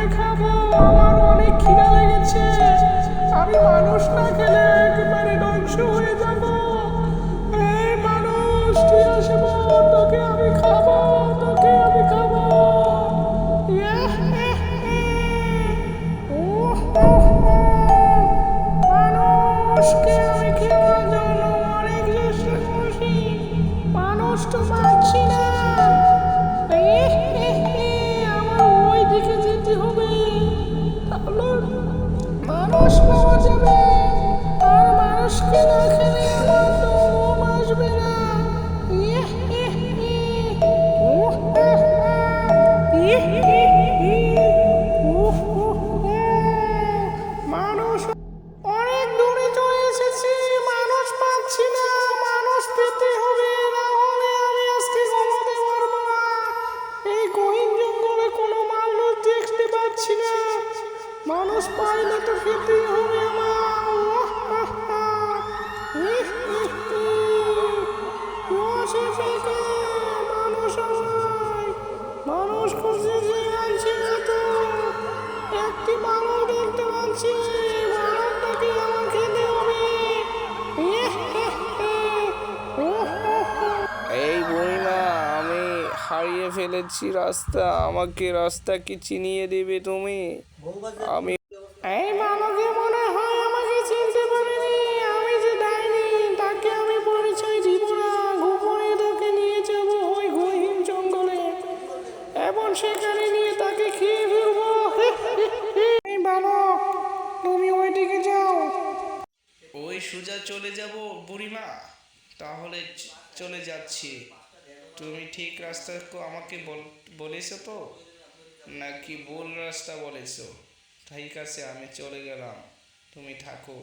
করে খাবো, আমার অনেক খিদা লেগেছে। আমি মানুষ না খেলে একেবারে ধ্বংস হয়ে যাব। এই মানুষ, তুই আসে বল, তোকে আমি খাবো, তোকে আমি খাবো। Yeah, yeah, yeah. Uh, uh, uh. মানুষকে আমি খাওয়ার জন্য অনেক চেষ্টা করছি, মানুষ তো পাচ্ছি না। ইহ, ইহ, ইহ। আমার ওই দিকে যেতে হবে, তাহলে মানুষ পাওয়া যাবে। আর মানুষকে না খেলে আমার তো ঘুম আসবে না। ইহ, ইহ, ইহ। উহ, আহ, আহ। ইহ, ইহ, ইহ। উহ, উহ, উহ। মানুষ অনেক দূরে চলে এসেছি, মানুষ পাচ্ছি না। মানুষ পেতে হবে, না হলে আমি আজকে ঘুমাতে পারবো না। এই গহীন জঙ্গলে কোনো মানুষ দেখতে পাচ্ছি না। মানুষ পাইলে তো খেতেই হবে আমার। ওহ, আহ, আহ। ইহ, ইহ, ইহ। বসে থেকে মানুষ আমায় মানুষ খুঁজতেছি, পাচ্ছি না তো। একটি মানুষ দেখতে পাচ্ছি, মানুষটাকে আমার খেতে হবে। ইহ, ইহ, ইহ। উহ, উহ, উহ। এই বুড়িমা, আমি হারিয়ে ফেলেছি রাস্তা, আমাকে রাস্তা কি চিনিয়ে দেবে তুমি? আমি এই বালকে মনে হয় আমাকে চিনতে পারেনি। আমি যে ডাইনি, তাকে আমি পরিচয় দিব না। গোপনে তাকে নিয়ে যাব ওই গহীন জঙ্গলে, এবং সেখানে নিয়ে তাকে খেয়ে ফেলবো। এই বালক, তুমি ওইদিকে যাও। ওই সোজা চলে যাব বুড়িমা? তাহলে চলে যাচ্ছি। তুমি ঠিক রাস্তা আমাকে বলেছো তো, নাকি ভুল রাস্তা বলেছো? ঠিক আছে, আমি চলে গেলাম, তুমি থাকো।